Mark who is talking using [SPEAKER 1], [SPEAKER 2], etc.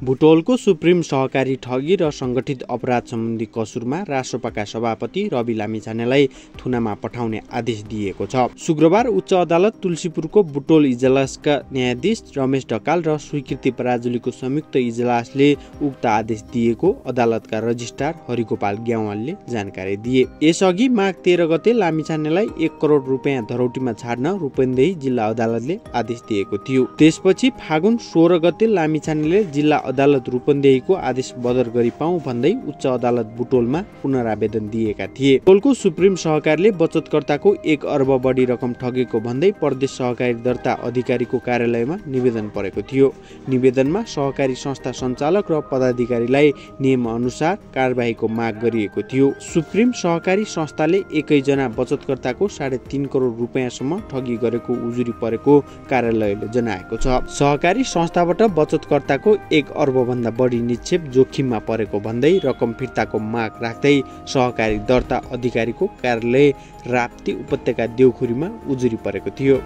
[SPEAKER 1] बुटोलको supreme सहकारी ठगी र संगठित अपराध सम्बन्धी कसुरमा राष्ट्रपाका सभापति रवि लामिछानेलाई थुनामा पठाउने आदेश दिएको छ। शुक्रबार उच्च अदालत तुलसीपुरको बुटोल इजलासका न्यायाधीश रमेश ढकाल र स्वीकृति पराजुलीको संयुक्त इजलासले उक्त आदेश दिएको अदालतका रजिस्ट्रार हरिगोपाल ग्यावालले जानकारी दिए। यसअघि माघ 13 गते लामिछानेलाई 1 करोड रुपियाँ धरौटीमा छाड्न रूपन्देही जिल्ला अदालतले आदेश दिएको थियो। त्यसपछि फागुन 16 गते लामिछानेले जिल्ला अदालत रूपन्देहीको आदेश बदर गरी पाऊ भन्दै उच्च अदालत बुटोलमा पुनरावेदन दिएका थिए। बुटोलको सुप्रिम सहकारीले बचतकर्ताको 1 अर्ब बढी रकम ठगेको भन्दै प्रदेश सहकारी दर्ता अधिकारीको कार्यालयमा निवेदन परेको थियो। निवेदनमा सहकारी संस्था सञ्चालक र पदाधिकारीलाई नियम अनुसार कारबाहीको माग गरिएको थियो। सुप्रिम सहकारी संस्थाले एकैजना बचतकर्ताको 3.5 करोड रुपियाँसम्म ठगी गरेको उजुरी परेको कार्यालयले जनाएको छ। सहकारी संस्थाबाट बचतकर्ताको 1 अर्ब भन्दा बढी निक्षेप जोखिममा परेको भन्दै रकम फिर्ताको माग राख्दै सहकारी दर्ता अधिकारीको कार्यालय राप्ती उपत्यका देउखुरीमा उजुरी परेको थियो।